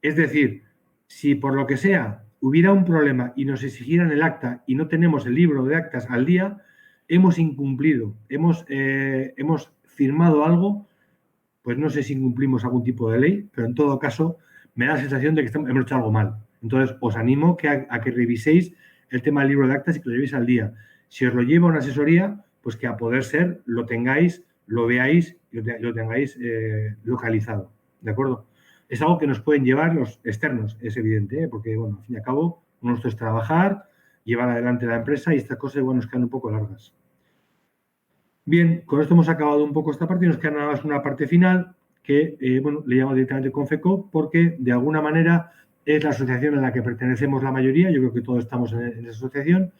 Es decir, si por lo que sea hubiera un problema y nos exigieran el acta y no tenemos el libro de actas al día, hemos incumplido, hemos firmado algo, pues no sé si incumplimos algún tipo de ley, pero en todo caso me da la sensación de que hemos hecho algo mal. Entonces, os animo a que reviséis el tema del libro de actas y que lo llevéis al día. Si os lo lleva una asesoría, pues que a poder ser lo tengáis, lo veáis y lo tengáis localizado. ¿De acuerdo? Es algo que nos pueden llevar los externos, es evidente, ¿eh? Porque, bueno, al fin y al cabo, nuestro es trabajar, llevar adelante la empresa y estas cosas, bueno, nos quedan un poco largas. Bien, con esto hemos acabado un poco esta parte y nos queda nada más una parte final que, bueno, le llamo directamente Confecoop porque de alguna manera es la asociación a la que pertenecemos la mayoría, yo creo que todos estamos en esa asociación,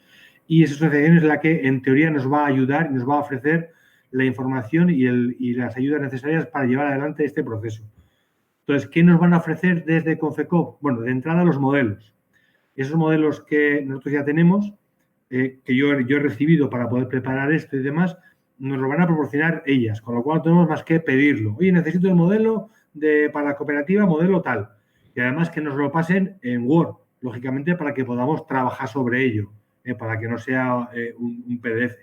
y esa asociación es la que en teoría nos va a ayudar y nos va a ofrecer la información y las ayudas necesarias para llevar adelante este proceso. Entonces, ¿qué nos van a ofrecer desde Confecoop? Bueno, de entrada los modelos. Esos modelos que nosotros ya tenemos, que yo he recibido para poder preparar esto y demás, nos lo van a proporcionar ellas, con lo cual no tenemos más que pedirlo. Oye, necesito el modelo para la cooperativa, modelo tal. Y además que nos lo pasen en Word, lógicamente, para que podamos trabajar sobre ello, para que no sea un PDF.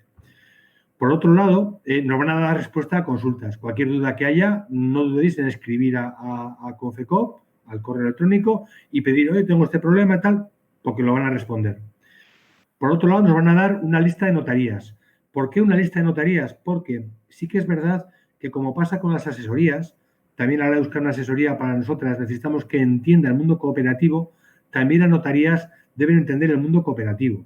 Por otro lado, nos van a dar respuesta a consultas. Cualquier duda que haya, no dudéis en escribir a Confecoop, al correo electrónico, y pedir, oye, tengo este problema y tal, porque lo van a responder. Por otro lado, nos van a dar una lista de notarías. ¿Por qué una lista de notarías? Porque sí que es verdad que, como pasa con las asesorías, también a la hora de buscar una asesoría para nosotras necesitamos que entienda el mundo cooperativo, también las notarías deben entender el mundo cooperativo.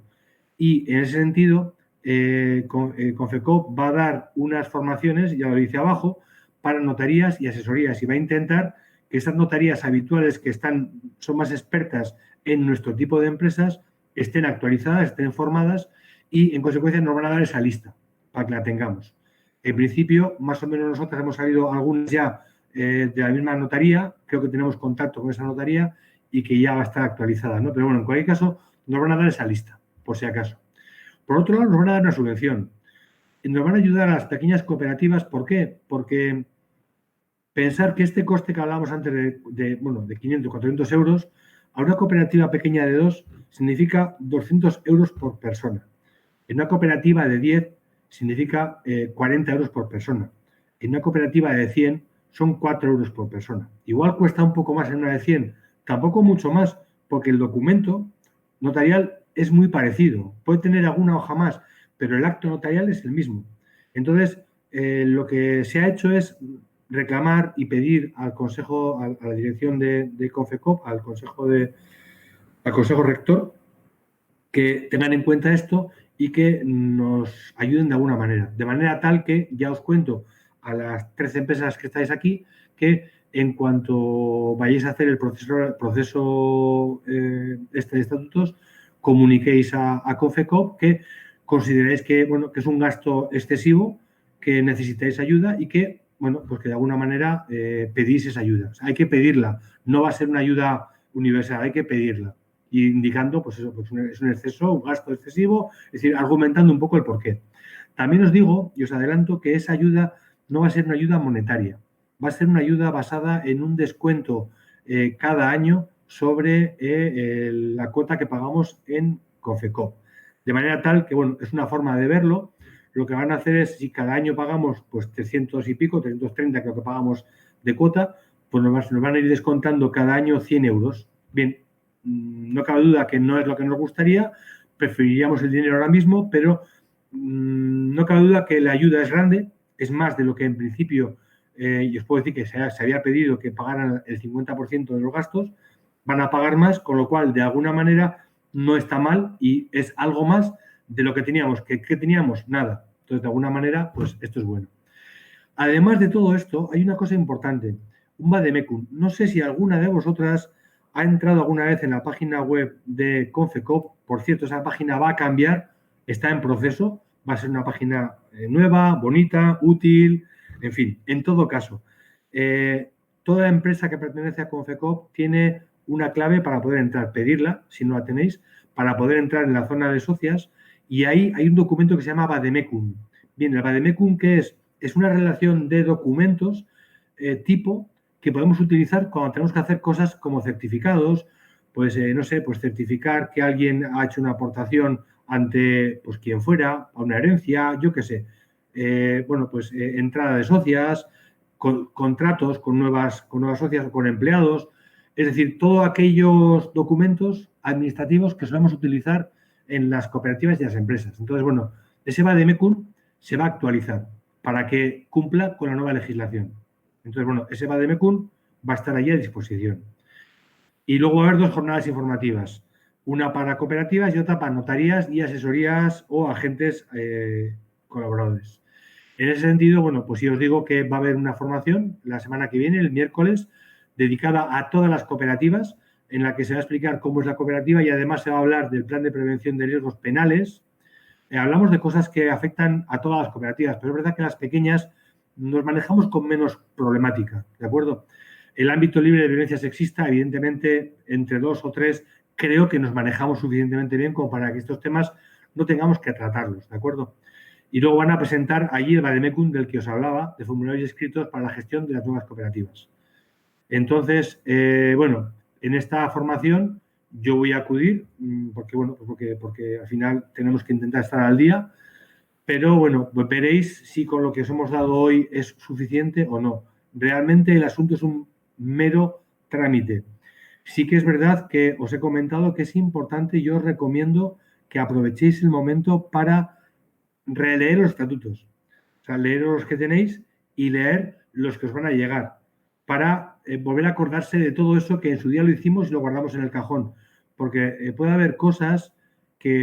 Y en ese sentido, Confecop va a dar unas formaciones, ya lo dice abajo, para notarías y asesorías y va a intentar que esas notarías habituales que son más expertas en nuestro tipo de empresas estén actualizadas, estén formadas y en consecuencia nos van a dar esa lista para que la tengamos. En principio, más o menos nosotros hemos salido algunas ya de la misma notaría, creo que tenemos contacto con esa notaría y que ya va a estar actualizada, ¿no? Pero bueno, en cualquier caso, nos van a dar esa lista, por si acaso. Por otro lado, nos van a dar una subvención. Nos van a ayudar a las pequeñas cooperativas. ¿Por qué? Porque pensar que este coste que hablábamos antes de 500, 400 euros, a una cooperativa pequeña de 2 significa 200 euros por persona. En una cooperativa de 10 significa 40 euros por persona. En una cooperativa de 100 son 4 euros por persona. Igual cuesta un poco más en una de 100, tampoco mucho más, porque el documento notarial es muy parecido. Puede tener alguna hoja más, pero el acto notarial es el mismo. Entonces, lo que se ha hecho es reclamar y pedir al Consejo, a la dirección de Confecop, al Consejo Rector, que tengan en cuenta esto y que nos ayuden de alguna manera. De manera tal que, ya os cuento a las 13 empresas que estáis aquí, que en cuanto vayáis a hacer el proceso este de estatutos, comuniquéis a Confecop que consideráis que, bueno, que es un gasto excesivo, que necesitáis ayuda y que, bueno, pues que de alguna manera pedís esa ayuda. O sea, hay que pedirla. No va a ser una ayuda universal, hay que pedirla. Y indicando, pues eso, pues es un exceso, un gasto excesivo, es decir, argumentando un poco el porqué. También os digo y os adelanto que esa ayuda no va a ser una ayuda monetaria, va a ser una ayuda basada en un descuento cada año sobre la cuota que pagamos en Confecop. De manera tal que, bueno, es una forma de verlo. Lo que van a hacer es, si cada año pagamos pues 300 y pico, 330 creo que pagamos de cuota, pues nos van a ir descontando cada año 100 euros. Bien, no cabe duda que no es lo que nos gustaría, preferiríamos el dinero ahora mismo, pero no cabe duda que la ayuda es grande, es más de lo que en principio, y os puedo decir que se había pedido que pagaran el 50% de los gastos, van a pagar más, con lo cual de alguna manera no está mal y es algo más de lo que teníamos. ¿Qué teníamos? Nada. Entonces, de alguna manera, pues esto es bueno. Además de todo esto, hay una cosa importante, un vademecum. No sé si alguna de vosotras ha entrado alguna vez en la página web de Confecop. Por cierto, esa página va a cambiar, está en proceso, va a ser una página nueva, bonita, útil, en fin, en todo caso. Toda empresa que pertenece a Confecop tiene una clave para poder entrar, pedirla, si no la tenéis, para poder entrar en la zona de socias y ahí hay un documento que se llama vademecum. Bien, el vademecum, ¿qué es? Es una relación de documentos tipo que podemos utilizar cuando tenemos que hacer cosas como certificados, pues no sé, pues certificar que alguien ha hecho una aportación ante pues quien fuera, a una herencia, yo qué sé. Bueno, pues entrada de socias, contratos con nuevas socias o con empleados, es decir, todos aquellos documentos administrativos que solemos utilizar en las cooperativas y las empresas. Entonces, bueno, ese vademecum se va a actualizar para que cumpla con la nueva legislación. Entonces, bueno, ese vademecum va a estar allí a disposición. Y luego va a haber 2 jornadas informativas, una para cooperativas y otra para notarías y asesorías o agentes colaboradores. En ese sentido, bueno, pues sí os digo que va a haber una formación la semana que viene, el miércoles, dedicada a todas las cooperativas, en la que se va a explicar cómo es la cooperativa y además se va a hablar del plan de prevención de riesgos penales. Hablamos de cosas que afectan a todas las cooperativas, pero es verdad que las pequeñas nos manejamos con menos problemática, ¿de acuerdo? El ámbito libre de violencia sexista, evidentemente, entre 2 o 3, creo que nos manejamos suficientemente bien como para que estos temas no tengamos que tratarlos, ¿de acuerdo? Y luego van a presentar allí el vademecum del que os hablaba, de formularios escritos para la gestión de las nuevas cooperativas. Entonces, bueno, en esta formación yo voy a acudir porque, bueno, porque al final tenemos que intentar estar al día, pero bueno, pues veréis si con lo que os hemos dado hoy es suficiente o no. Realmente el asunto es un mero trámite. Sí que es verdad que os he comentado que es importante y yo os recomiendo que aprovechéis el momento para releer los estatutos. O sea, leer los que tenéis y leer los que os van a llegar para volver a acordarse de todo eso que en su día lo hicimos y lo guardamos en el cajón. Porque puede haber cosas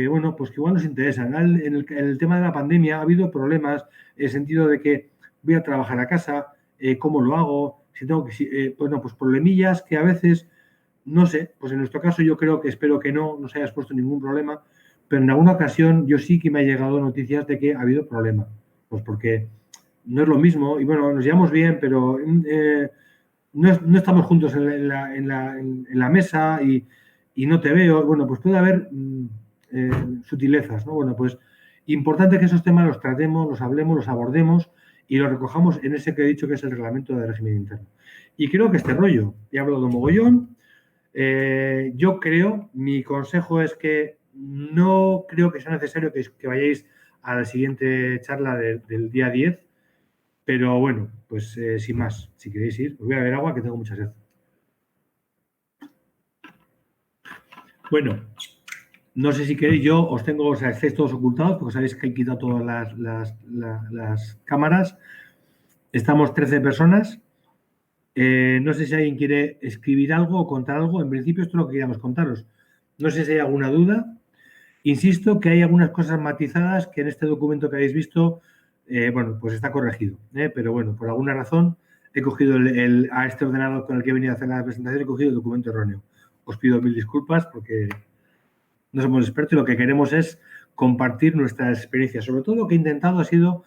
bueno, pues que igual nos interesan. En el tema de la pandemia ha habido problemas en el sentido de que voy a trabajar a casa, cómo lo hago, si tengo que, bueno, pues problemillas que a veces, no sé, pues en nuestro caso yo creo que espero que no nos hayas puesto ningún problema, pero en alguna ocasión yo sí que me ha llegado noticias de que ha habido problema, pues porque no es lo mismo y bueno, nos llevamos bien, pero no estamos juntos en la mesa y no te veo, bueno, pues puede haber sutilezas, ¿no? Bueno, pues importante que esos temas los tratemos, los hablemos, los abordemos y los recojamos en ese que he dicho que es el reglamento de régimen interno. Y creo que este rollo, he hablado de mogollón, yo creo, mi consejo es que no creo que sea necesario que vayáis a la siguiente charla del día 10, pero bueno, pues sin más, si queréis ir, os voy a beber agua que tengo mucha sed. Bueno, no sé si queréis, yo os tengo, o sea, estáis todos ocultados porque sabéis que he quitado todas las cámaras. Estamos 13 personas. No sé si alguien quiere escribir algo o contar algo. En principio esto es lo que queríamos contaros. No sé si hay alguna duda. Insisto que hay algunas cosas matizadas que en este documento que habéis visto, bueno, pues está corregido. Pero bueno, por alguna razón he cogido a este ordenador con el que he venido a hacer la presentación, he cogido el documento erróneo. Os pido mil disculpas porque no somos expertos y lo que queremos es compartir nuestras experiencias. Sobre todo lo que he intentado ha sido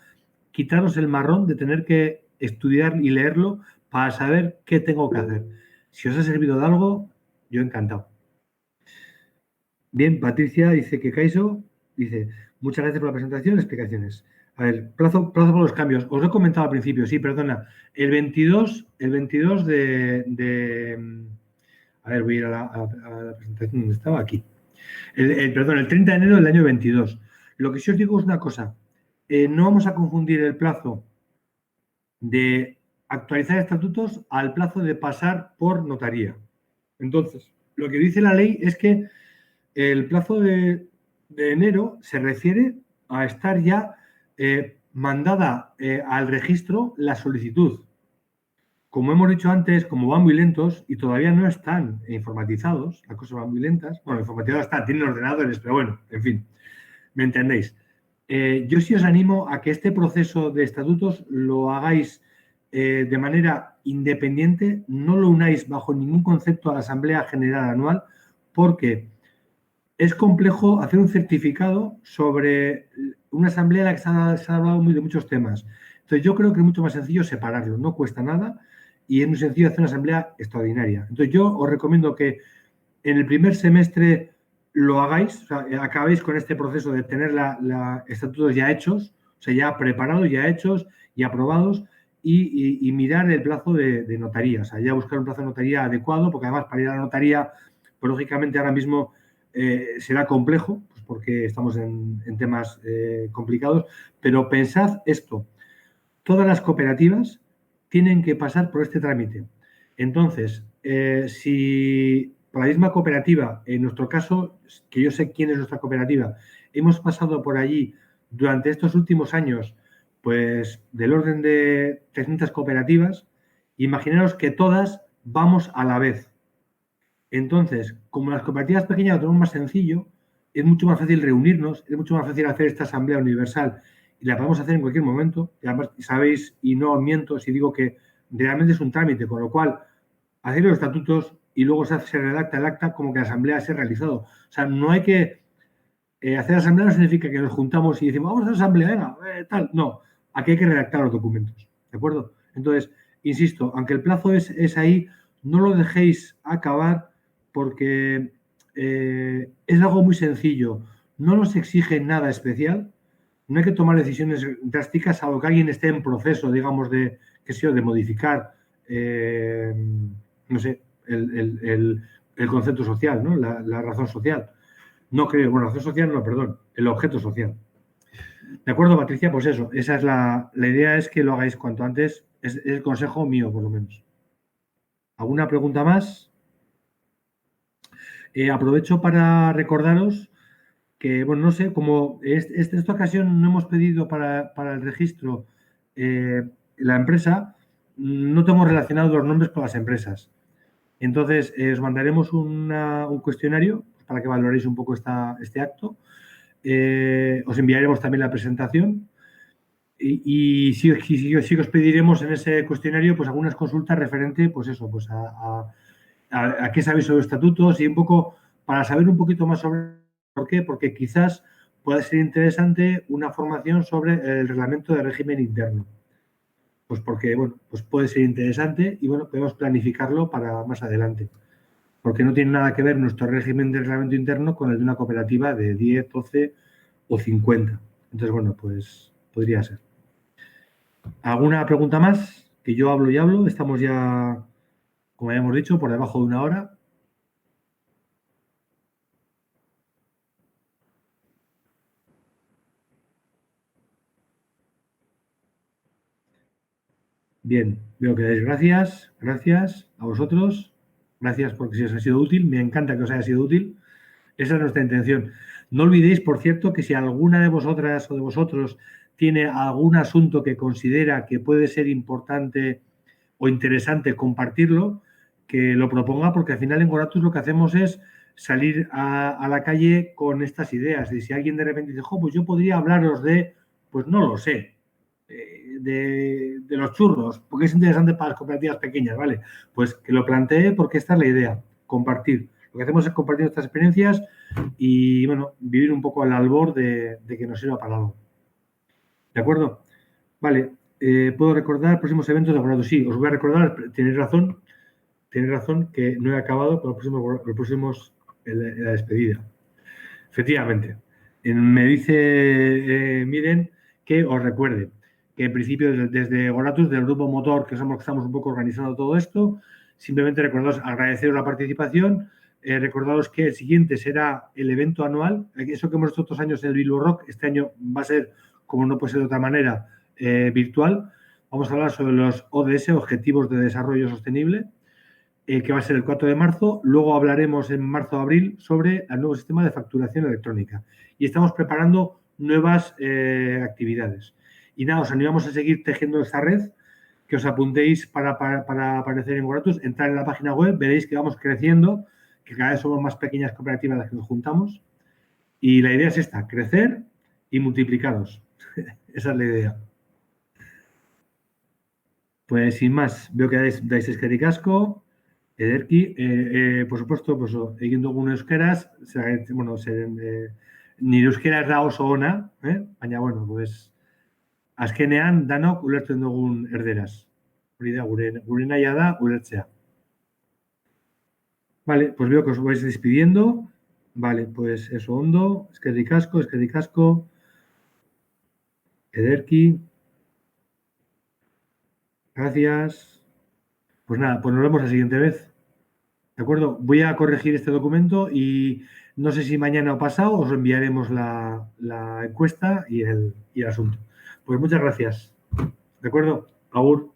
quitaros el marrón de tener que estudiar y leerlo para saber qué tengo que hacer. Si os ha servido de algo, yo encantado. Bien, Patricia dice que Kaiso dice, muchas gracias por la presentación y explicaciones. A ver, plazo por los cambios. Os lo he comentado al principio, sí, perdona. El 22 a ver, voy a ir a la presentación donde estaba aquí. Perdón, el 30 de enero del año 22. Lo que sí os digo es una cosa. No vamos a confundir el plazo de actualizar estatutos al plazo de pasar por notaría. Entonces, lo que dice la ley es que el plazo de enero se refiere a estar ya mandada al registro la solicitud. Como hemos dicho antes, como van muy lentos y todavía no están informatizados, las cosas van muy lentas. Bueno, informatizados están, tienen ordenadores, pero bueno, en fin, ¿me entendéis? Yo sí os animo a que este proceso de estatutos lo hagáis de manera independiente, no lo unáis bajo ningún concepto a la Asamblea General Anual, porque es complejo hacer un certificado sobre una asamblea en la que se ha hablado de muchos temas. Entonces, yo creo que es mucho más sencillo separarlo, no cuesta nada y es muy sencillo hacer una asamblea extraordinaria. Entonces, yo os recomiendo que en el primer semestre lo hagáis, o sea, acabéis con este proceso de tener estatutos ya hechos, o sea, ya preparados, ya hechos y aprobados, y mirar el plazo de notaría, o sea, ya buscar un plazo de notaría adecuado, porque además para ir a la notaría, pues lógicamente ahora mismo será complejo, pues porque estamos en temas complicados, pero pensad esto, todas las cooperativas tienen que pasar por este trámite. Entonces, si por la misma cooperativa, en nuestro caso, que yo sé quién es nuestra cooperativa, hemos pasado por allí durante estos últimos años, pues del orden de 300 cooperativas, imaginaros que todas vamos a la vez. Entonces, como las cooperativas pequeñas lo tenemos más sencillo, es mucho más fácil reunirnos, es mucho más fácil hacer esta asamblea universal y la podemos hacer en cualquier momento. Y además, sabéis, y no miento si digo que realmente es un trámite, con lo cual, hacer los estatutos y luego se redacta el acta como que la asamblea se ha realizado. O sea, no hay que hacer asamblea no significa que nos juntamos y decimos, vamos a hacer asamblea, venga, tal. No, aquí hay que redactar los documentos, ¿de acuerdo? Entonces, insisto, aunque el plazo es ahí, no lo dejéis acabar porque es algo muy sencillo. No nos exige nada especial, no hay que tomar decisiones drásticas, salvo que alguien esté en proceso, digamos, de modificar, no sé, el concepto social, ¿no? La razón social. No creo, bueno, razón social no, perdón, el objeto social. ¿De acuerdo, Patricia? Pues eso, esa es la idea es que lo hagáis cuanto antes, es el consejo mío, por lo menos. ¿Alguna pregunta más? Aprovecho para recordaros que, bueno, no sé, como esta ocasión no hemos pedido para el registro la empresa, no tengo relacionado los nombres con las empresas. Entonces, os mandaremos un cuestionario para que valoréis un poco este acto. Os enviaremos también la presentación y sí os pediremos en ese cuestionario pues algunas consultas referente pues eso, pues a qué sabéis sobre los estatutos y un poco para saber un poquito más sobre por qué, porque quizás pueda ser interesante una formación sobre el reglamento de régimen interno. Pues porque, bueno, pues puede ser interesante y, bueno, podemos planificarlo para más adelante. Porque no tiene nada que ver nuestro régimen de reglamento interno con el de una cooperativa de 10, 12 o 50. Entonces, bueno, pues podría ser. ¿Alguna pregunta más? Que yo hablo y hablo. Estamos ya, como habíamos dicho, por debajo de una hora. Bien, veo que dais gracias. Gracias a vosotros. Gracias porque si os ha sido útil. Me encanta que os haya sido útil. Esa es nuestra intención. No olvidéis, por cierto, que si alguna de vosotras o de vosotros tiene algún asunto que considera que puede ser importante o interesante compartirlo, que lo proponga, porque al final en Goratus lo que hacemos es salir a la calle con estas ideas. Y si alguien de repente dice, pues yo podría hablaros de, pues no lo sé, de los churros, porque es interesante para las cooperativas pequeñas, ¿vale? Pues que lo plantee porque esta es la idea, compartir. Lo que hacemos es compartir nuestras experiencias y, bueno, vivir un poco al albor de que nos sirva para algo. ¿De acuerdo? Vale. ¿Puedo recordar próximos eventos de Goratus? Sí, os voy a recordar, tenéis razón que no he acabado con los próximos en la despedida. Efectivamente. Me dice Miren que os recuerde que en principio desde Goratus, del grupo motor, que somos los que estamos un poco organizando todo esto, simplemente recordaros, agradeceros la participación, recordaros que el siguiente será el evento anual, eso que hemos hecho otros años en el Bilbo Rock, este año va a ser, como no puede ser de otra manera, virtual. Vamos a hablar sobre los ODS, Objetivos de Desarrollo Sostenible, que va a ser el 4 de marzo. Luego hablaremos en marzo-abril sobre el nuevo sistema de facturación electrónica. Y estamos preparando nuevas actividades. Y nada, os animamos a seguir tejiendo esta red, que os apuntéis para aparecer en Goratus, entrar en la página web, veréis que vamos creciendo, que cada vez somos más pequeñas cooperativas las que nos juntamos. Y la idea es esta, crecer y multiplicaros. Esa es la idea. Pues sin más, veo que dais eskerrik asko. Ederki, por supuesto, pues, egin dugun euskeraz, bueno, nire euskera ez da oso ona, baina, bueno, pues, azkenean danok ulertzen dugun erderaz. Hori da, gure nahia da ulertzea. Vale, pues veo que os vais despidiendo. Vale, pues eso, ondo, eskerrik asko, Ederki. Gracias. Pues nada, pues nos vemos la siguiente vez. ¿De acuerdo? Voy a corregir este documento y no sé si mañana o pasado os enviaremos la encuesta y el asunto. Pues muchas gracias. ¿De acuerdo? Agur.